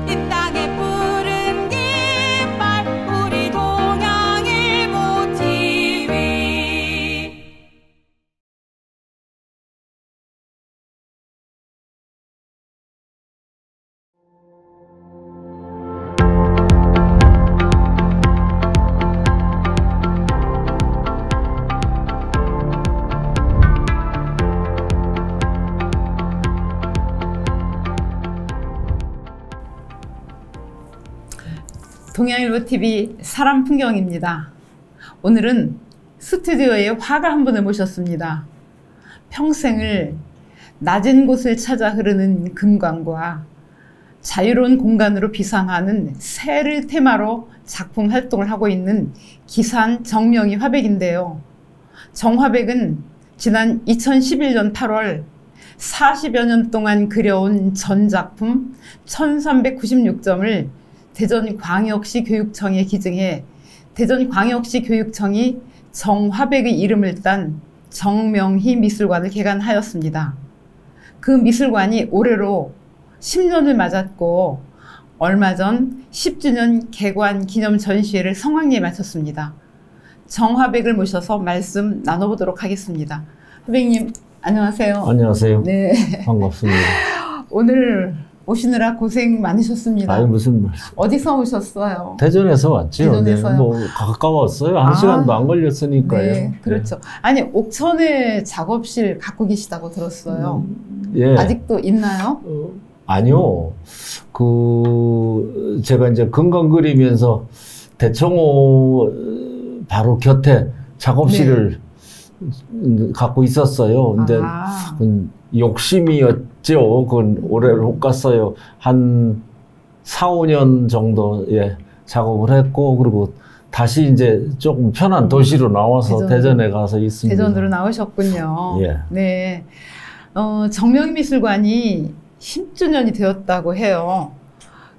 이 땅에 푸른 깃발 우리 동양의 모티비. 동양일보TV 사람 풍경입니다. 오늘은 스튜디오에 화가 한 분을 모셨습니다. 평생을 낮은 곳을 찾아 흐르는 금강과 자유로운 공간으로 비상하는 새를 테마로 작품 활동을 하고 있는 기산 정명희 화백인데요. 정화백은 지난 2011년 8월 40여 년 동안 그려온 전작품 1396점을 대전광역시 교육청에 기증해 대전광역시 교육청이 정화백의 이름을 딴 정명희 미술관을 개관하였습니다. 그 미술관이 올해로 10년을 맞았고 얼마 전 10주년 개관 기념 전시회를 성황리에 마쳤습니다. 정화백을 모셔서 말씀 나눠보도록 하겠습니다. 화백님 안녕하세요. 안녕하세요. 네. 반갑습니다. 오늘 오시느라 고생 많으셨습니다. 아니 무슨 말씀. 어디서 오셨어요? 대전에서 왔죠. 대전에서요? 네, 뭐 가까웠어요. 한 시간도 안 걸렸으니까요. 네, 그렇죠. 아니 옥천에 작업실 갖고 계시다고 들었어요. 예. 아직도 있나요? 아니요. 제가 이제 건강 그리면서 대청호 바로 곁에 작업실을 갖고 있었어요. 근데 욕심이었죠. 그건 오래 못 갔어요. 한 4, 5년 정도 작업을 했고 그리고 다시 이제 조금 편한 도시로 나와서 대전에 가서 있습니다. 대전으로 나오셨군요. 예. 네. 정명희 미술관이 10주년이 되었다고 해요.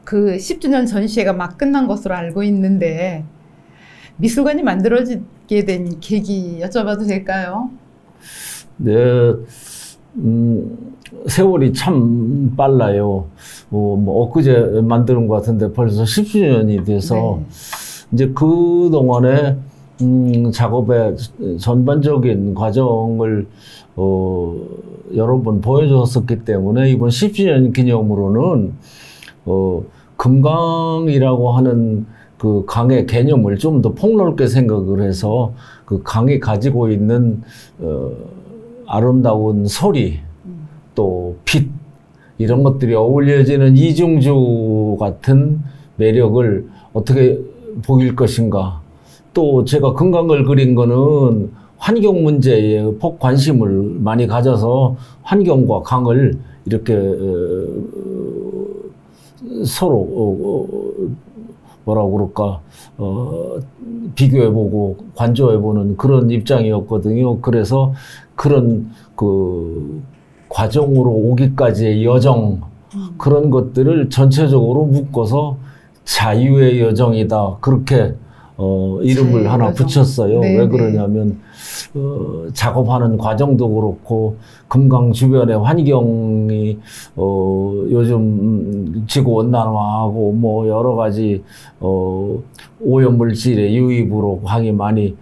그 10주년 전시회가 막 끝난 것으로 알고 있는데 미술관이 만들어지게 된 계기 여쭤봐도 될까요? 네. 세월이 참 빨라요. 뭐 엊그제 만드는 것 같은데 벌써 10주년이 돼서 이제 그동안에 작업의 전반적인 과정을 여러 번 보여줬었기 때문에 이번 10주년 기념으로는 금강이라고 하는 그 강의 개념을 좀 더 폭넓게 생각을 해서 그 강이 가지고 있는 아름다운 소리, 또 빛, 이런 것들이 어울려지는 이중주 같은 매력을 어떻게 보일 것인가. 또 제가 금강을 그린 거는 환경 문제에 폭 관심을 많이 가져서 환경과 강을 이렇게 서로 뭐라고 그럴까 비교해보고 관조해보는 그런 입장이었거든요. 그래서 그런 그 과정으로 오기까지의 여정 그런 것들을 전체적으로 묶어서 자유의 여정이다 그렇게 이름을 하나 여정. 붙였어요. 네네. 왜 그러냐면 작업하는 과정도 그렇고 금강 주변의 환경이 요즘 지구 온난화하고 뭐 여러 가지 오염물질의 유입으로 강이 많이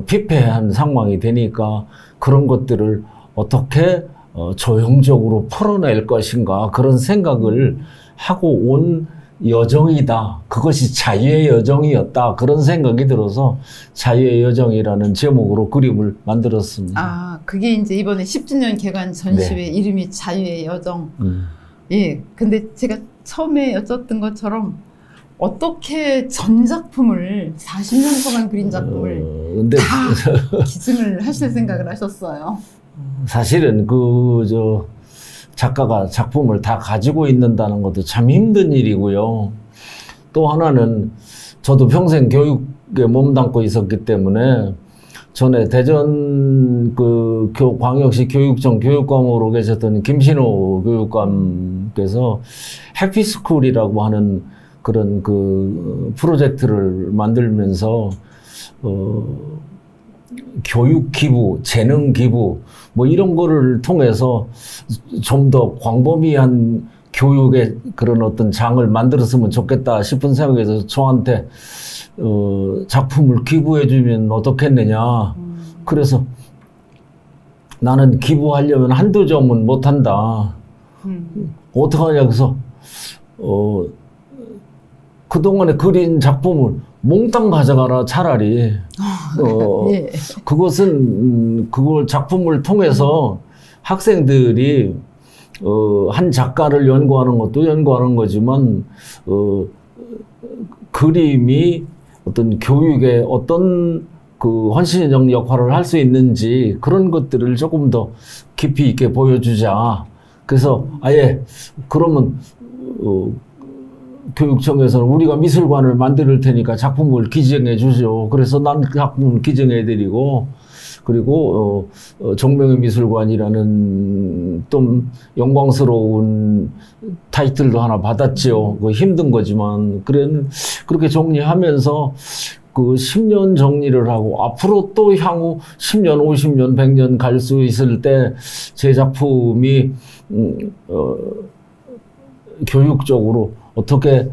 피폐한 상황이 되니까 그런 것들을 어떻게 조형적으로 풀어낼 것인가 그런 생각을 하고 온 여정이다. 그것이 자유의 여정이었다. 그런 생각이 들어서 자유의 여정이라는 제목으로 그림을 만들었습니다. 아, 그게 이제 이번에 10주년 개관 전시회 이름이 자유의 여정. 예. 근데 제가 처음에 여쭸던 것처럼 어떻게 전작품을 40년 동안 그린 작품을 다 기증을 하실 생각을 하셨어요? 사실은 작가가 작품을 다 가지고 있는다는 것도 참 힘든 일이고요. 또 하나는 저도 평생 교육에 몸담고 있었기 때문에 전에 대전 광역시 교육청 교육감으로 계셨던 김신호 교육감께서 해피스쿨이라고 하는 그런 프로젝트를 만들면서 교육 기부, 재능 기부 뭐 이런 거를 통해서 좀 더 광범위한 교육의 그런 어떤 장을 만들었으면 좋겠다 싶은 생각에서 저한테 작품을 기부해주면 어떻겠느냐. 그래서 나는 기부하려면 한두 점은 못한다. 어떡하냐. 그래서 그동안에 그린 작품을 몽땅 가져가라 차라리. 예. 그걸 작품을 통해서 학생들이 한 작가를 연구하는 것도 연구하는 거지만 그림이 어떤 교육에 어떤 그 헌신적 역할을 할 수 있는지 그런 것들을 조금 더 깊이 있게 보여주자. 그래서 아예 그러면 교육청에서는 우리가 미술관을 만들 테니까 작품을 기증해 주시오. 그래서 난 작품을 기증해 드리고, 그리고 정명의 미술관이라는 좀 영광스러운 타이틀도 하나 받았지요. 힘든 거지만 그렇게 정리하면서 그 10년 정리를 하고 앞으로 또 향후 10년, 50년, 100년 갈 수 있을 때 제 작품이 교육적으로 어떻게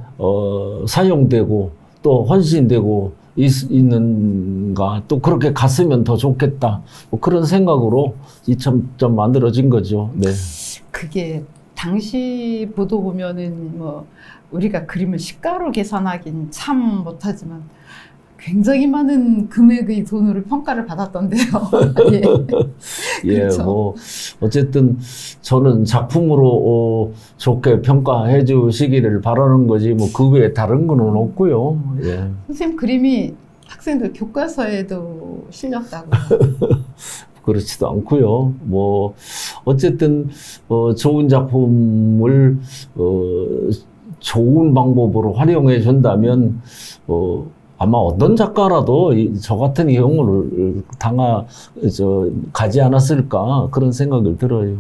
사용되고 또 헌신되고 있는가, 또 그렇게 갔으면 더 좋겠다, 뭐 그런 생각으로 좀 만들어진 거죠. 네. 그게 당시 보도 보면은 뭐 우리가 그림을 시가로 계산하긴 참 못하지만 굉장히 많은 금액의 돈으로 평가를 받았던데요. 예. 예, 그렇죠. 뭐 어쨌든 저는 작품으로 좋게 평가해 주시기를 바라는 거지 뭐 그 외에 다른 거는 없고요. 예. 선생님 그림이 학생들 교과서에도 실렸다고요. 그렇지도 않고요. 뭐 어쨌든 좋은 작품을 좋은 방법으로 활용해 준다면 아마 어떤 작가라도 저 같은 경우를 가지 않았을까 그런 생각을 들어요.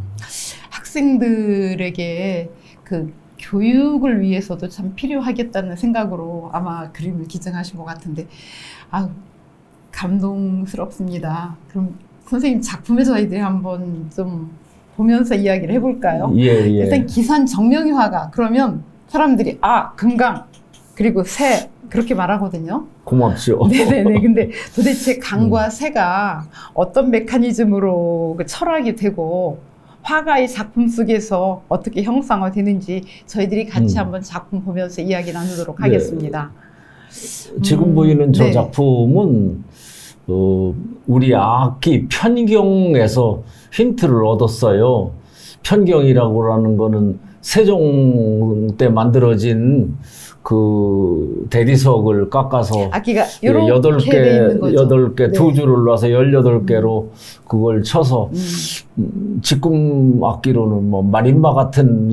학생들에게 그 교육을 위해서도 참 필요하겠다는 생각으로 아마 그림을 기증하신 것 같은데, 아유, 감동스럽습니다. 그럼 선생님 작품에 저희들이 한번 좀 보면서 이야기를 해볼까요? 예, 예. 일단 기산 정명이 화가 그러면 사람들이 금강 그리고 새 그렇게 말하거든요. 고맙죠. 네네네. 근데 도대체 강과 새가 어떤 메커니즘으로 그 철학이 되고 화가의 작품 속에서 어떻게 형상화되는지 저희들이 같이 한번 작품 보면서 이야기 나누도록 네. 하겠습니다. 지금 보이는 저 네. 작품은 우리 악기 편경에서 힌트를 얻었어요. 편경이라고 하는 거는 세종 때 만들어진 그 대리석을 깎아서 악기가 이렇게 이렇게 돼 있는 거죠. 8개 네. 두 줄을 놔서 18개로 그걸 쳐서 지금 악기로는 뭐 마림바 같은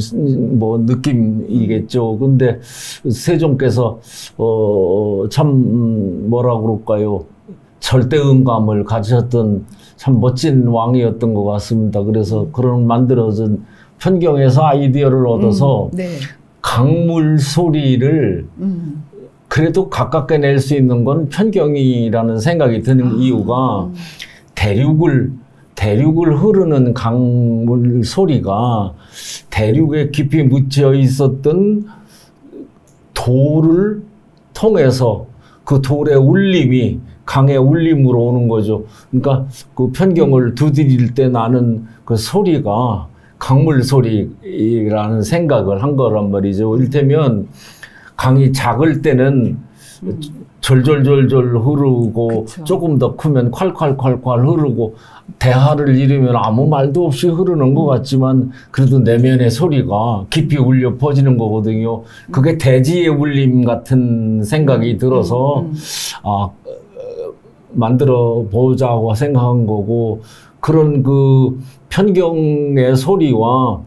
뭐 느낌이겠죠. 근데 세종께서 참 뭐라 그럴까요? 절대음감을 가지셨던 참 멋진 왕이었던 것 같습니다. 그래서 그런 만들어진 편경에서 아이디어를 얻어서 네. 강물 소리를 그래도 가깝게 낼 수 있는 건 편경이라는 생각이 드는 이유가 대륙을 흐르는 강물 소리가 대륙에 깊이 묻혀 있었던 돌을 통해서 그 돌의 울림이 강의 울림으로 오는 거죠. 그러니까 그 편경을 두드릴 때 나는 그 소리가 강물 소리라는 생각을 한 거란 말이죠. 이를테면 강이 작을 때는 졸졸졸졸 흐르고 그쵸. 조금 더 크면 콸콸콸콸 흐르고 대하를 이루면 아무 말도 없이 흐르는 것 같지만 그래도 내면의 소리가 깊이 울려 퍼지는 거거든요. 그게 대지의 울림 같은 생각이 들어서 만들어 보자고 생각한 거고, 그런 그 편경의 소리와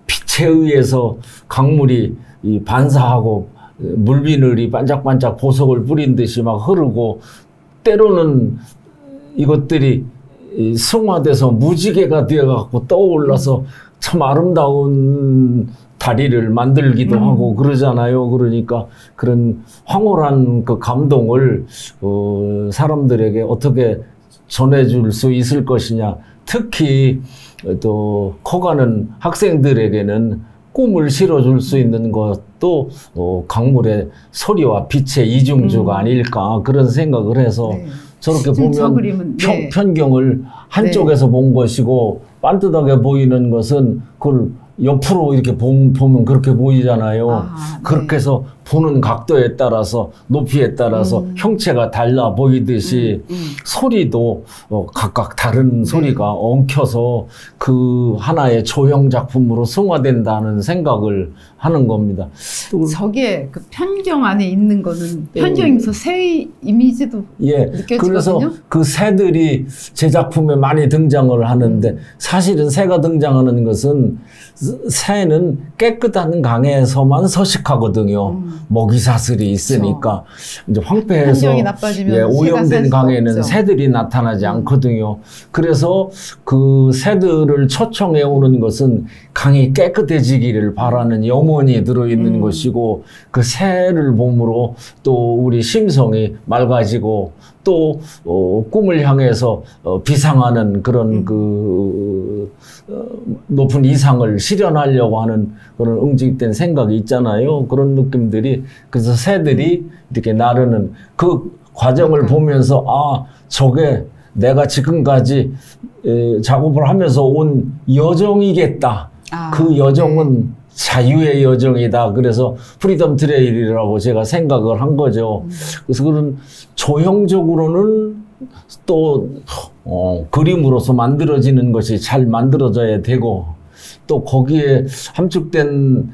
빛에 의해서 강물이 반사하고 물비늘이 반짝반짝 보석을 뿌린 듯이 막 흐르고, 때로는 이것들이 승화돼서 무지개가 되어갖고 떠올라서 참 아름다운 다리를 만들기도 하고 그러잖아요. 그러니까 그런 황홀한 그 감동을 사람들에게 어떻게 전해줄 수 있을 것이냐. 특히 또 커가는 학생들에게는 꿈을 실어줄 수 있는 것도 강물의 소리와 빛의 이중주가 아닐까 그런 생각을 해서 네. 저렇게 지금 저 보면 그림은, 네. 편경을 한쪽에서 본 것이고 반듯하게 보이는 것은 그걸 옆으로 이렇게 보면 그렇게 보이잖아요. 아, 그렇게 네. 해서 보는 각도에 따라서 높이에 따라서 형체가 달라 보이듯이 소리도 각각 다른 소리가 엉켜서 그 하나의 조형 작품으로 승화된다는 생각을 하는 겁니다. 또 저게 그 편경 안에 있는 거는 편경에서 새 이미지도 예, 느껴지거든요. 그래서 그 새들이 제 작품에 많이 등장을 하는데 사실은 새가 등장하는 것은 새는 깨끗한 강에서만 서식하거든요. 먹이 사슬이 있으니까 이제 황폐해서 환경이 나빠지면 예, 오염된 새가 살 강에는 수가 없죠. 새들이 나타나지 않거든요. 그래서 그 새들을 초청해 오는 것은 강이 깨끗해지기를 바라는 염원이 들어있는 것이고 그 새를 봄으로 또 우리 심성이 맑아지고 또 꿈을 향해서 비상하는 그런 높은 이상을 실현하려고 하는 그런 응집된 생각이 있잖아요. 그런 느낌들이 그래서 새들이 이렇게 나르는 그 과정을 보면서 아 저게 내가 지금까지 작업을 하면서 온 여정이겠다. 그 여정은 자유의 여정이다. 그래서 프리덤 트레일이라고 제가 생각을 한 거죠. 그래서 그런 조형적으로는 또 그림으로서 만들어지는 것이 잘 만들어져야 되고 또 거기에 함축된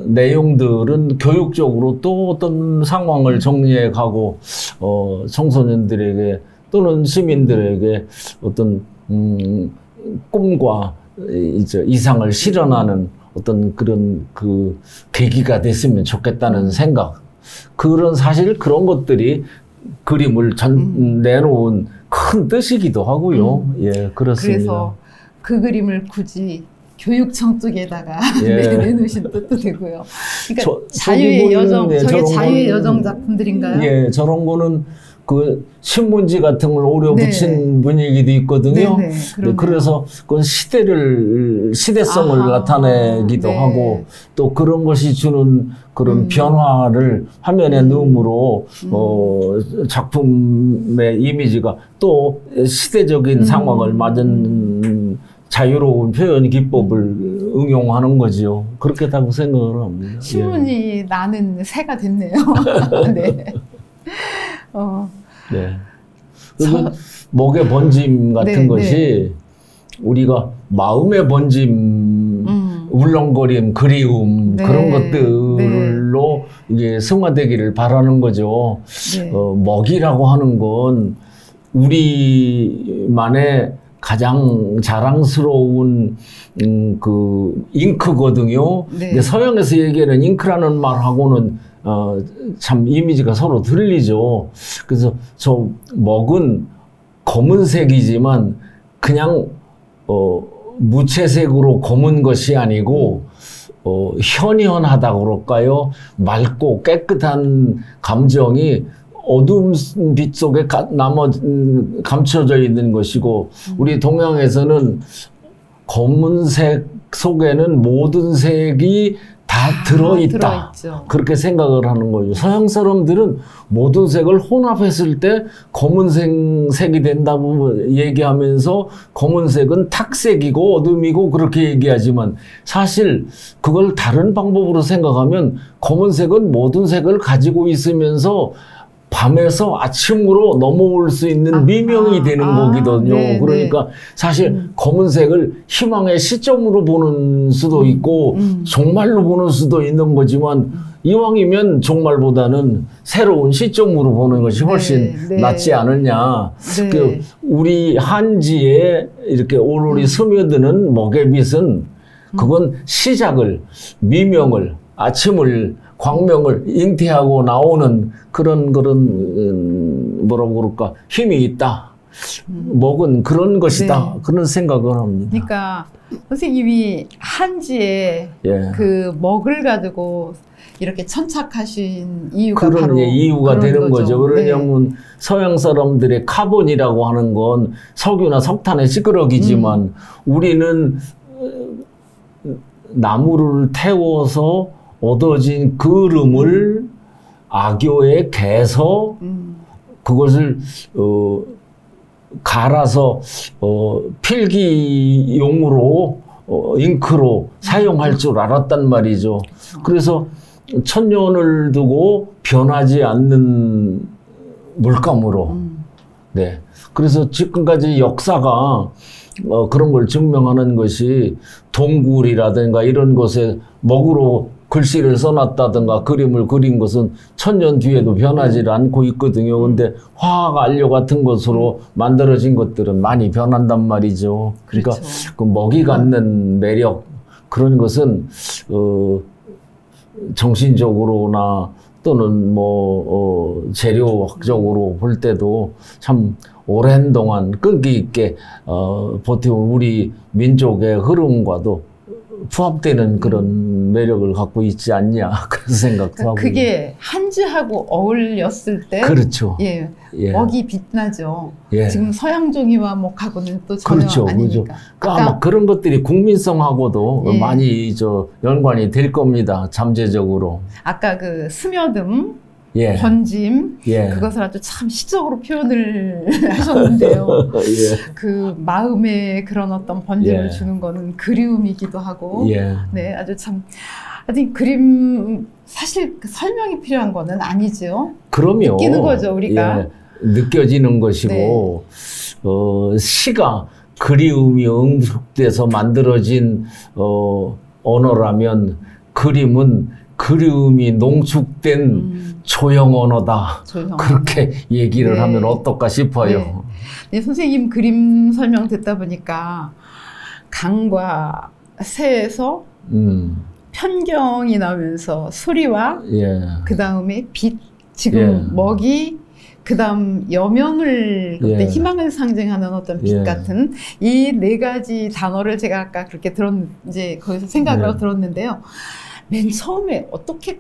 내용들은 교육적으로 또 어떤 상황을 정리해 가고 청소년들에게 또는 시민들에게 어떤 꿈과 이제 이상을 실현하는 어떤 그런 그 계기가 됐으면 좋겠다는 생각. 사실 그런 것들이 그림을 내놓은 큰 뜻이기도 하고요. 예, 그렇습니다. 그래서 그 그림을 굳이 교육청 쪽에다가 예. 내놓으신 뜻도 되고요. 그러니까 저기 자유의 여정, 보이는데 저게 저런 자유의 거는- 여정 작품들인가요? 예, 저런 거는 그 신문지 같은 걸 오려 네. 붙인 분위기도 있거든요. 네네, 그러네요. 그래서 그건 시대성을 아하, 나타내기도 네. 하고 또 그런 것이 주는 그런 변화를 화면에 넣음으로 작품의 이미지가 또 시대적인 상황을 맞은 자유로운 표현 기법을 응용하는 거죠. 그렇게다고 생각을 합니다. 신문이 나는 새가 됐네요. 네. 네. 그리고 목의 번짐 같은 네, 것이 우리가 마음의 번짐, 울렁거림, 그리움 네, 그런 것들로 이게 승화되기를 바라는 거죠. 네. 먹이라고 하는 건 우리만의 가장 자랑스러운 그 잉크거든요. 네. 근데 서양에서 얘기하는 잉크라는 말하고는 참 이미지가 서로 들리죠. 그래서 저 먹은 검은색이지만 그냥 무채색으로 검은 것이 아니고 현현하다고 그럴까요? 맑고 깨끗한 감정이 어두운 빛 속에 감춰져 있는 것이고 우리 동양에서는 검은색 속에는 모든 색이 다 들어있다. 들어있죠. 그렇게 생각을 하는 거죠. 서양 사람들은 모든 색을 혼합했을 때 검은색이 된다고 얘기하면서 검은색은 탁색이고 어둠이고 그렇게 얘기하지만 사실 그걸 다른 방법으로 생각하면 검은색은 모든 색을 가지고 있으면서 밤에서 아침으로 넘어올 수 있는 미명이 되는 거거든요. 네, 그러니까 사실 검은색을 희망의 시점으로 보는 수도 있고 종말로 보는 수도 있는 거지만 이왕이면 종말보다는 새로운 시점으로 보는 것이 훨씬 네. 낫지 않느냐. 네. 그 우리 한지에 이렇게 오로리 스며드는 먹의빛은 그건 시작을, 미명을, 아침을, 광명을 잉태하고 나오는 그런 뭐라고 그럴까 힘이 있다. 먹은 그런 것이다. 네. 그런 생각을 합니다. 그러니까 선생님이 한지에 예. 그 먹을 가지고 이렇게 천착하신 이유가 그런 바로 이유가 그런 되는 거죠. 네. 왜냐하면 서양 사람들의 카본이라고 하는 건 석유나 석탄의 찌끄러기지만 우리는 나무를 태워서 얻어진 그름을 악교에 개서 그것을 갈아서 필기용으로 잉크로 사용할 줄 알았단 말이죠. 그래서 천년을 두고 변하지 않는 물감으로. 네. 그래서 지금까지 역사가 그런 걸 증명하는 것이 동굴이라든가 이런 곳에 먹으로 글씨를 써놨다든가 그림을 그린 것은 천년 뒤에도 변하지 않고 있거든요. 근데 화학 안료 같은 것으로 만들어진 것들은 많이 변한단 말이죠. 그러니까 그렇죠. 그 먹이 갖는 매력 그런 것은 정신적으로나 또는 뭐 재료학적으로 볼 때도 참 오랜 동안 끈기 있게 버티고 우리 민족의 흐름과도 부합되는 그런 매력을 갖고 있지 않냐 그런 생각도 하고. 그게 한지하고 어울렸을 때, 그렇죠. 예, 예. 먹이 빛나죠. 예. 지금 서양종이와 목하고는 또 전혀 그렇죠, 아니니까. 그렇죠. 아마 그런 것들이 국민성하고도 예. 많이 연관이 될 겁니다. 잠재적으로. 아까 그 스며듦, 예. 번짐, 예. 그것을 아주 참 시적으로 표현을 하셨는데요. 예. 그 마음에 그런 어떤 번짐을 예. 주는 거는 그리움이기도 하고, 예. 네, 아주 참, 하여튼 그림, 사실 그 설명이 필요한 거는 아니죠. 그럼요. 느끼는 거죠, 우리가. 예. 느껴지는 것이고, 시가 그리움이 응축돼서 만들어진, 언어라면 그림은 그리움이 농축된 조형 언어다. 조형. 그렇게 얘기를 네. 하면 어떨까 싶어요. 네. 네, 선생님 그림 설명 듣다 보니까 강과 새에서 편경이 나오면서 소리와 예. 그 다음에 빛, 지금 예. 먹이, 그 다음 여명을, 그때 예. 희망을 상징하는 어떤 빛 예. 같은 이 네 가지 단어를 제가 아까 그렇게 이제 거기서 생각을 네. 하고 들었는데요. 맨 처음에 어떻게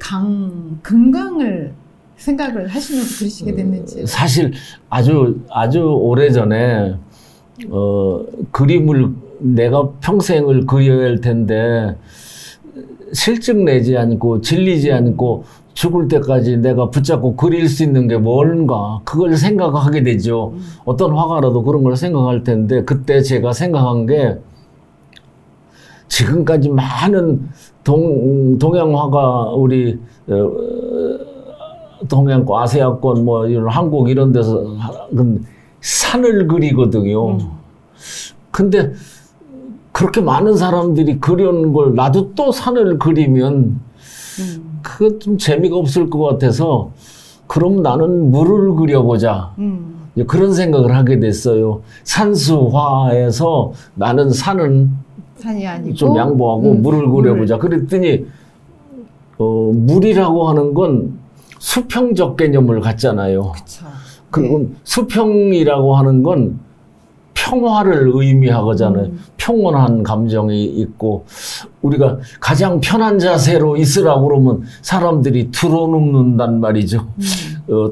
금강을 생각을 하시면서 그리시게 됐는지. 사실 아주 오래전에 그림을 내가 평생을 그려야 할 텐데 실증 내지 않고 질리지 않고 죽을 때까지 내가 붙잡고 그릴 수 있는 게 뭔가 그걸 생각하게 되죠. 어떤 화가라도 그런 걸 생각할 텐데 그때 제가 생각한 게 지금까지 많은 동양 화가 우리 동양권, 아시아권, 뭐 이런 한국 이런 데서 산을 그리거든요. 근데 그렇게 많은 사람들이 그려놓은 걸 나도 또 산을 그리면 그거 좀 재미가 없을 것 같아서 그럼 나는 물을 그려보자. 그런 생각을 하게 됐어요. 산수화에서 나는 산은 산이 아니고 좀 양보하고 물을 그려보자. 그랬더니 물이라고 하는 건 수평적 개념을 갖잖아요. 그쵸. 그리고 네. 수평이라고 하는 건 평화를 의미하잖아요. 평온한 감정이 있고 우리가 가장 편한 자세로 있으라고 그러면 사람들이 들어눕는단 말이죠.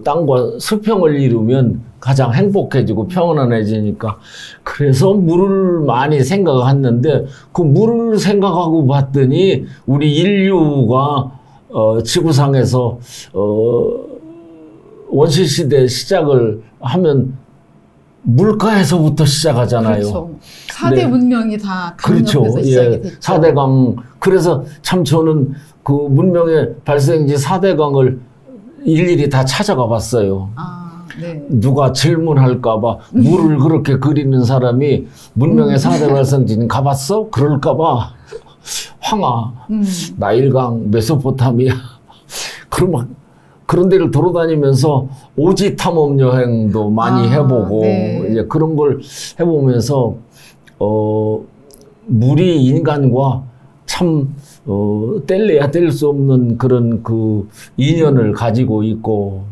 땅과 수평을 이루면 가장 행복해지고 평온해지니까 그래서 물을 많이 생각했는데 그 물을 생각하고 봤더니 우리 인류가 지구상에서 원시시대 시작을 하면 물가에서부터 시작하잖아요. 그렇죠. 4대 네. 문명이 다 그렇죠. 강력해서 시작이 예. 됐죠. 4대강. 그래서 참 저는 그 문명의 발생지 4대강을 일일이 다 찾아가 봤어요. 아, 네. 누가 질문할까봐 물을 그렇게 그리는 사람이 문명의 4대 발생지는 가봤어? 그럴까봐 황하, 나일강, 메소포타미아 그런 데를 돌아다니면서 오지 탐험 여행도 많이 해보고 네. 이제 그런 걸 해보면서 물이 인간과 참 뗄래야 뗄 수 없는 그런 그 인연을 가지고 있고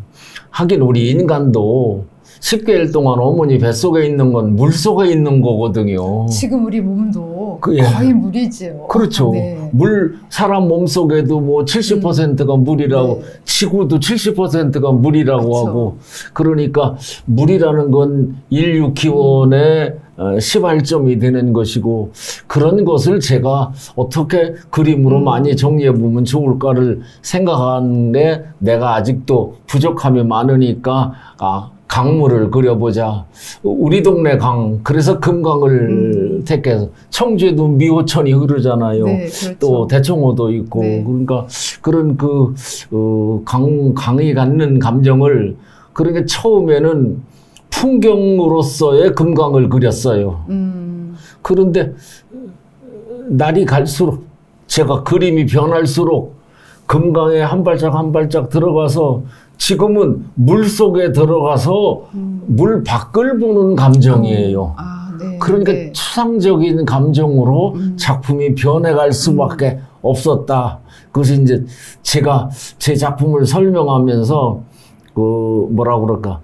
하긴 우리 인간도 10개월 동안 어머니 뱃속에 있는 건 물 속에 있는 거거든요. 지금 우리 몸도 거의 물이지요. 그렇죠. 네. 물, 사람 몸속에도 뭐 70%가 물이라고, 네. 지구도 70%가 물이라고 그렇죠. 하고, 그러니까 물이라는 건 인류 기원의 시발점이 되는 것이고, 그런 것을 제가 어떻게 그림으로 많이 정리해 보면 좋을까를 생각하는데, 내가 아직도 부족함이 많으니까, 강물을 그려보자. 우리 동네 강, 그래서 금강을 택해서, 청주에도 미호천이 흐르잖아요. 네, 그렇죠. 또 대청호도 있고, 네. 그러니까 그런 강이 갖는 감정을, 그러니까 처음에는 풍경으로서의 금강을 그렸어요. 그런데 날이 갈수록, 제가 그림이 변할수록 금강에 한 발짝 한 발짝 들어가서 지금은 물 속에 들어가서 물 밖을 보는 감정이에요. 네. 그러니까 네. 추상적인 감정으로 작품이 변해갈 수밖에 없었다. 그것이 이제 제가 제 작품을 설명하면서 뭐라 그럴까,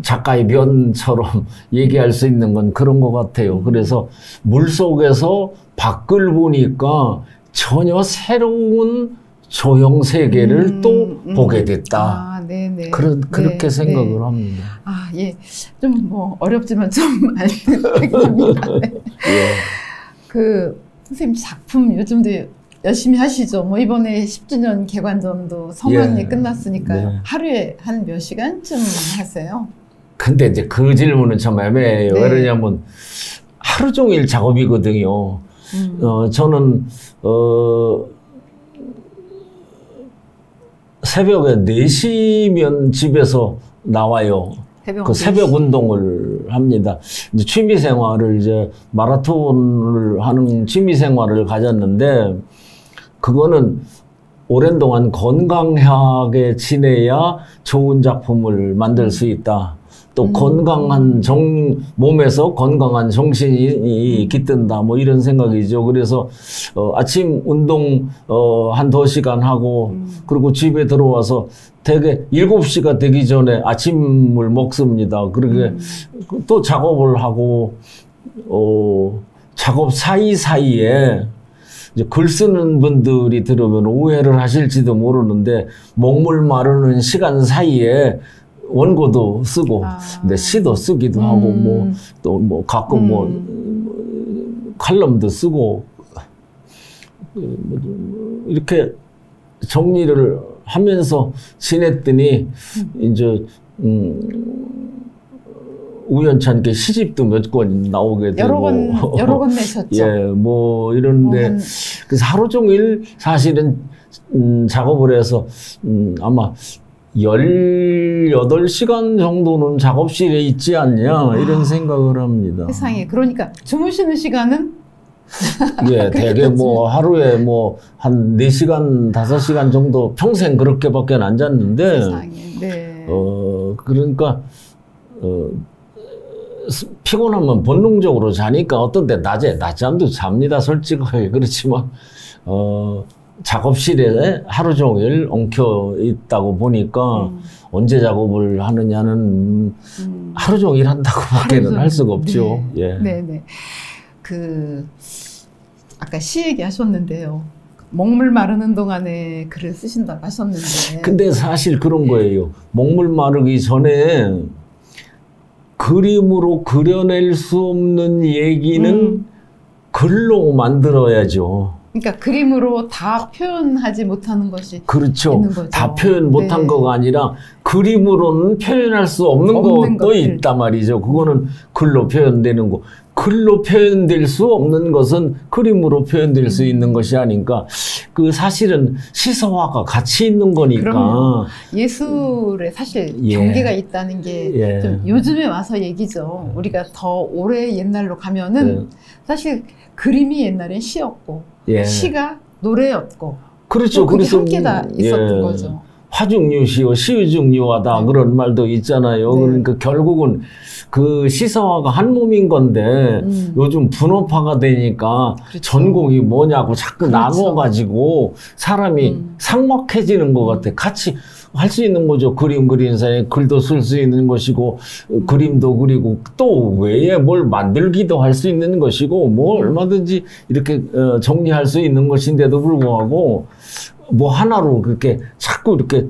작가의 면처럼 얘기할 수 있는 건 그런 것 같아요. 그래서 물 속에서 밖을 보니까 전혀 새로운 조형 세계를 또 보게 됐다. 네네. 그렇게 생각을 합니다. 예. 좀 뭐 어렵지만 좀 알겠습니다. 네. 예. 선생님 작품 요즘도 열심히 하시죠. 뭐 이번에 10주년 개관전도 성황리 끝났으니까요. 네. 하루에 한 몇 시간쯤 하세요? 근데 이제 그 질문은 참 애매해요. 네. 왜냐면 하루 종일 작업이거든요. 저는 새벽에 4시면 집에서 나와요. 새벽 운동을 합니다. 이제 취미 생활을 이제 마라톤을 하는 취미 생활을 가졌는데, 그거는 오랜 동안 건강하게 지내야 좋은 작품을 만들 수 있다. 또 건강한 몸에서 건강한 정신이 깃든다. 뭐 이런 생각이죠. 그래서 아침 운동 한 2시간 하고, 그리고 집에 들어와서 대개 7시가 되기 전에 아침을 먹습니다. 그렇게 또 작업을 하고, 작업 사이사이에 이제 글 쓰는 분들이 들으면 오해를 하실지도 모르는데, 먹물 마르는 시간 사이에 원고도 쓰고, 근데 시도 쓰기도 하고, 또 가끔 칼럼도 쓰고, 이렇게 정리를 하면서 지냈더니, 이제, 우연찮게 시집도 몇 권 나오게 되고. 여러 권 내셨죠? 예, 뭐, 이런데, 그래서 하루 종일 사실은, 작업을 해서, 아마, 18시간 정도는 작업실에 있지 않냐, 이런 생각을 합니다. 세상에. 그러니까 주무시는 시간은? 예, 대개 뭐 하루에 뭐 한 4시간, 5시간 정도 평생 그렇게밖에 안 잤는데, 세상에. 네. 그러니까, 피곤하면 본능적으로 자니까 어떤 때 낮잠도 잡니다, 솔직하게. 그렇지만, 작업실에 하루 종일 엉켜 있다고 보니까 언제 작업을 하느냐는 하루 종일 한다고밖에는 할 수가 없죠. 네. 예. 네네. 아까 시 얘기하셨는데요. 먹물 마르는 동안에 글을 쓰신다고 하셨는데. 근데 사실 그런 거예요. 먹물 마르기 전에 그림으로 그려낼 수 없는 얘기는 글로 만들어야죠. 그러니까 그림으로 다 표현하지 못하는 것이 그렇죠. 있는 거죠. 다 표현 못한 거가 아니라 그림으로는 표현할 수 없는 것도 것들. 있단 말이죠. 그거는 글로 표현되는 거. 글로 표현될 수 없는 것은 그림으로 표현될 수 있는 것이 아닌가. 사실은 시서화가 같이 있는 거니까. 그럼요. 예술에 사실 경계가 있다는 게 좀 요즘에 와서 얘기죠. 우리가 더 오래 옛날로 가면은 사실 그림이 옛날엔 시였고 시가 노래였고 그렇죠. 그게 그래서 함께 다 있었던 거죠. 화중유시요 시의중유하다 그런 말도 있잖아요. 그러니까 결국은 그 시서화가 한 몸인 건데 요즘 분업화가 되니까 전공이 뭐냐고 자꾸 나눠가지고 사람이 삭막해지는 것 같아. 같이 할 수 있는 거죠. 그림 그리는 사람이 글도 쓸 수 있는 것이고 그림도 그리고 또 외에 뭘 만들기도 할 수 있는 것이고 뭐 얼마든지 이렇게 정리할 수 있는 것인데도 불구하고 뭐 하나로 그렇게 자꾸 이렇게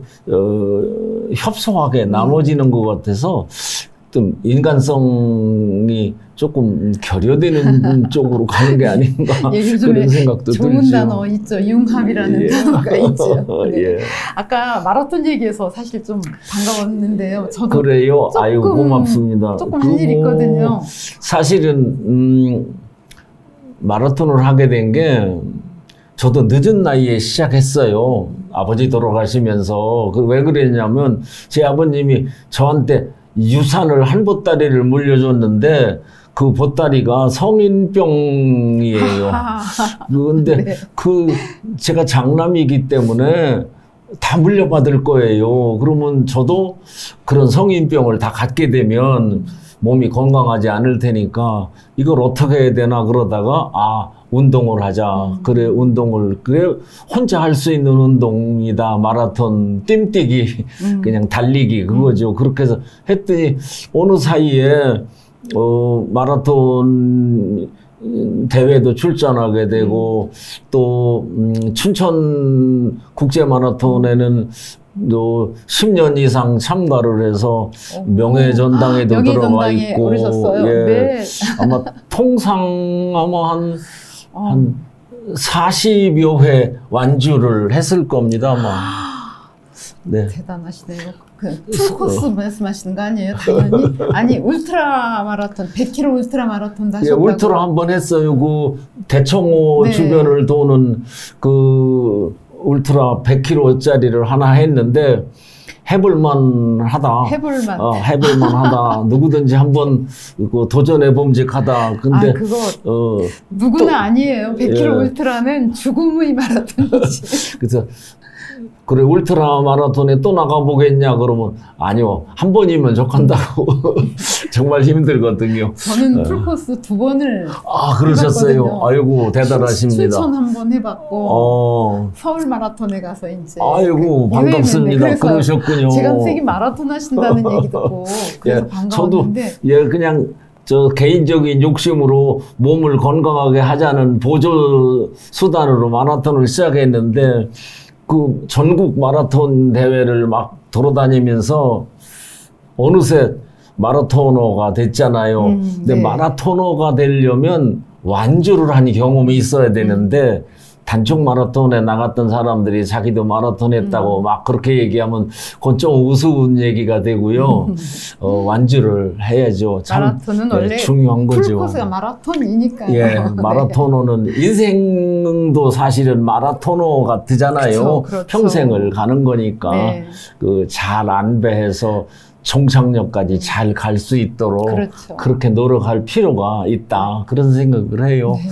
협소하게 나눠지는 것 같아서 좀 인간성이 조금 결여되는 쪽으로 가는 게 아닌가 그런 생각도 좋은 들죠. 단어 있죠. 융합이라는 예. 단어가 있죠. 네. 예. 아까 마라톤 얘기해서 사실 좀 반가웠는데요. 저도 그래요. 아이고 고맙습니다. 조금 한 일 있거든요. 사실은 마라톤을 하게 된 게 저도 늦은 나이에 시작했어요. 아버지 돌아가시면서. 왜 그랬냐면 제 아버님이 저한테 유산을 한 보따리를 물려줬는데 그 보따리가 성인병이에요. 근데 네. 제가 장남이기 때문에 다 물려받을 거예요. 그러면 저도 그런 성인병을 다 갖게 되면 몸이 건강하지 않을 테니까 이걸 어떻게 해야 되나 그러다가 운동을 하자. 그래 혼자 할 수 있는 운동이다. 마라톤, 뜀뛰기, 그냥 달리기 그거죠. 그렇게 해서 했더니 어느 사이에 마라톤 대회도 출전하게 되고 또 춘천 국제 마라톤에는 또 10년 이상 참가를 해서 명예전당에도 들어가 있고 오르셨어요? 예. 네. 아마 통상 한 40여 회 완주를 했을 겁니다. 네. 대단하시네요. 풀코스 말씀하시는 거 아니에요? 당연히. 아니 울트라 마라톤 100km 울트라 마라톤 하셨다고. 예, 울트라 한번 했어요. 그 대청호 네. 주변을 도는 그 울트라 100km짜리를 하나 했는데 해볼만 하다. 해볼만 하다. 누구든지 한번 도전해 봄직하다. 근데 그거 누구나 아니에요. 100km 예. 울트라는 죽음의 마라톤이지. 그래서 그래 울트라 마라톤에 또 나가보겠냐 그러면 아니요 한 번이면 족한다고 정말 힘들거든요. 저는 풀코스 2번을 그러셨어요. 해봤거든요. 아이고 대단하십니다. 춘천 한번 해봤고 서울 마라톤에 가서 이제 아이고 반갑습니다. 그러셨군요. 제가 선생님 마라톤 하신다는 얘기 듣고 그래서 반가웠는데 저도 그냥 개인적인 욕심으로 몸을 건강하게 하자는 보조 수단으로 마라톤을 시작했는데 그 전국 마라톤 대회를 막 돌아다니면서 어느새 마라토너가 됐잖아요. 근데 네. 마라토너가 되려면 완주를 한 경험이 있어야 되는데 단축 마라톤에 나갔던 사람들이 자기도 마라톤 했다고 막 그렇게 얘기하면 그건 좀 우스운 얘기가 되고요. 완주를 해야죠. 참 마라톤은 원래 중요한 거죠. 풀코스가 마라톤이니까요. 예, 마라토너는 인생도 사실은 마라토너 같잖아요. 그렇죠. 평생을 가는 거니까 네. 잘 안배해서 종착역까지 잘 갈 수 있도록 그렇죠. 그렇게 노력할 필요가 있다. 그런 생각을 해요. 네.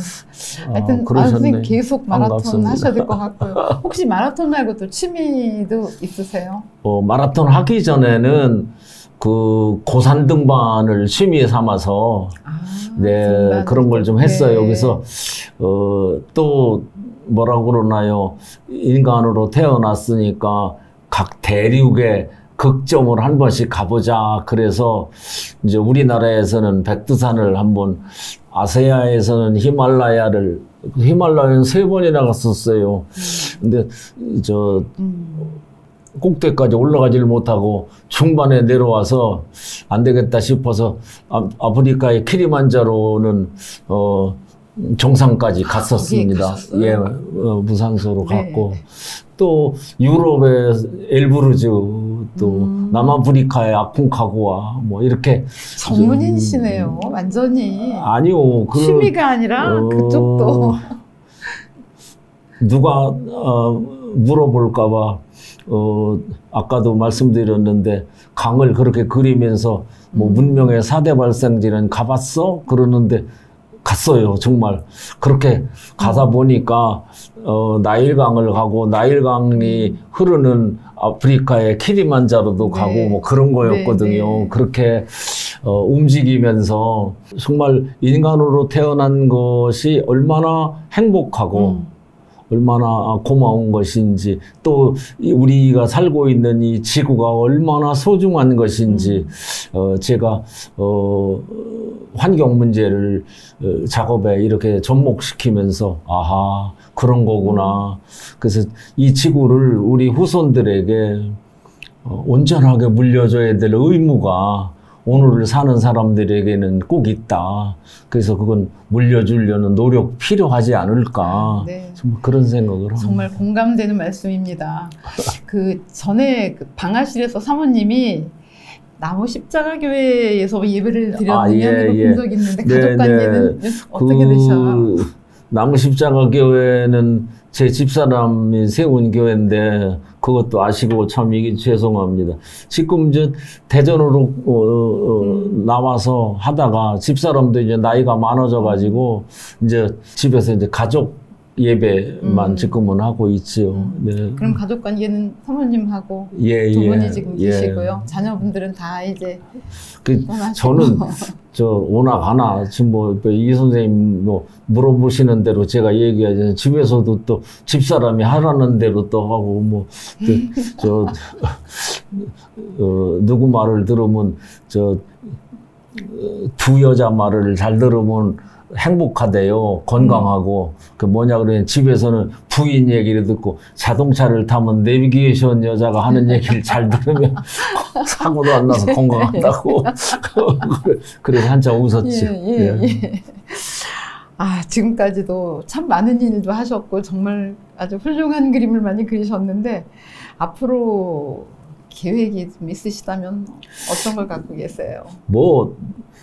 하여튼 선생님 계속 마라톤 반갑습니다. 하셔야 될 것 같고요. 혹시 마라톤 말고 또 취미도 있으세요? 마라톤 하기 전에는 그 고산 등반을 취미 삼아서 네, 그런 걸 좀 했어요. 네. 그래서 또 뭐라고 그러나요? 인간으로 태어났으니까 각 대륙에 극점을 한 번씩 가보자. 그래서 이제 우리나라에서는 백두산을 한번, 아세아에서는 히말라야는 3번이나 갔었어요. 근데 꼭대까지 올라가지를 못하고 중반에 내려와서 안 되겠다 싶어서 아프리카의 키리만자로는 정상까지 갔었습니다. 예, 무산소로 갔고. 또 유럽의 엘브루즈, 또 남아프리카의 아쿵카고아, 뭐 이렇게 전문인이시네요, 완전히. 아니요, 취미가 아니라 그쪽도 누가 물어볼까봐 아까도 말씀드렸는데 강을 그렇게 그리면서 뭐 문명의 4대 발생지는 가봤어? 그러는데 갔어요. 정말 그렇게 가다 보니까 나일강을 가고 나일강이 흐르는 아프리카의 키리만자로도 가고 뭐 그런 거였거든요. 그렇게 움직이면서 정말 인간으로 태어난 것이 얼마나 행복하고 얼마나 고마운 것인지, 또 우리가 살고 있는 이 지구가 얼마나 소중한 것인지, 제가 환경 문제를 작업에 이렇게 접목시키면서 아하, 그런 거구나. 그래서 이 지구를 우리 후손들에게 온전하게 물려줘야 될 의무가 오늘을 사는 사람들에게는 꼭 있다. 그래서 그건 물려주려는 노력 필요하지 않을까. 네. 정말 그런 생각을 합니다. 정말 공감되는 말씀입니다. 그 전에 그 방아실에서 사모님이 나무 십자가 교회에서 예배를 드렸는데 본 적이 있는데 가족 관계는 어떻게 되셔? 나무 십자가 교회는 제 집사람이 세운 교회인데 그것도 아시고 참 이게 죄송합니다. 지금 이제 대전으로 나와서 하다가 집사람도 이제 나이가 많아져 가지고 이제 집에서 이제 가족 예배만 지금은 하고 있지요. 네. 그럼 가족 관계는 사모님하고 두 분이 지금 계시고요. 자녀분들은 다 이제 저는 오나 가나 지금 이 선생님 물어보시는 대로 제가 얘기하자면 집에서도 또 집사람이 하라는 대로 또 하고 누구 말을 들으면 두 여자 말을 잘 들으면 행복하대요. 건강하고. 그 뭐냐 그러면 집에서는 부인 얘기를 듣고 자동차를 타면 내비게이션 여자가 하는 얘기를 잘 들으면 사고도 안 나서 건강하다고. 그래서 한참 웃었죠. 아, 지금까지도 참 많은 일도 하셨고 정말 아주 훌륭한 그림을 많이 그리셨는데 앞으로 계획이 좀 있으시다면 어떤 걸 갖고 계세요?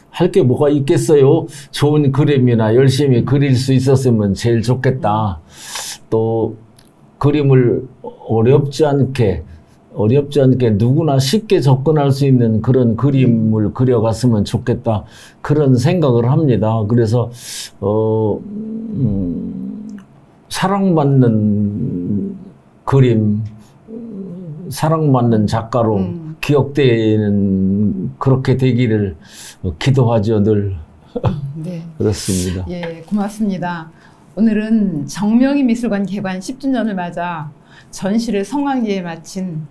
할 게 뭐가 있겠어요? 좋은 그림이나 열심히 그릴 수 있었으면 제일 좋겠다. 또 그림을 어렵지 않게 누구나 쉽게 접근할 수 있는 그런 그림을 그려갔으면 좋겠다. 그런 생각을 합니다. 그래서 사랑받는 그림, 사랑받는 작가로 기억되는 그렇게 되기를 기도하죠, 늘. 네. 그렇습니다. 예, 고맙습니다. 오늘은 정명희 미술관 개관 10주년을 맞아 전시를 성황리에 마친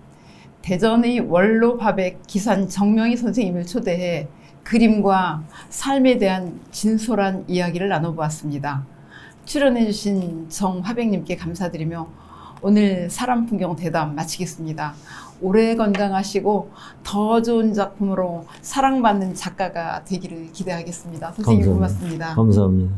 대전의 원로 화백 기산 정명희 선생님을 초대해 그림과 삶에 대한 진솔한 이야기를 나눠보았습니다. 출연해주신 정화백님께 감사드리며 오늘 사람 풍경 대담 마치겠습니다. 오래 건강하시고 더 좋은 작품으로 사랑받는 작가가 되기를 기대하겠습니다. 선생님 고맙습니다. 감사합니다.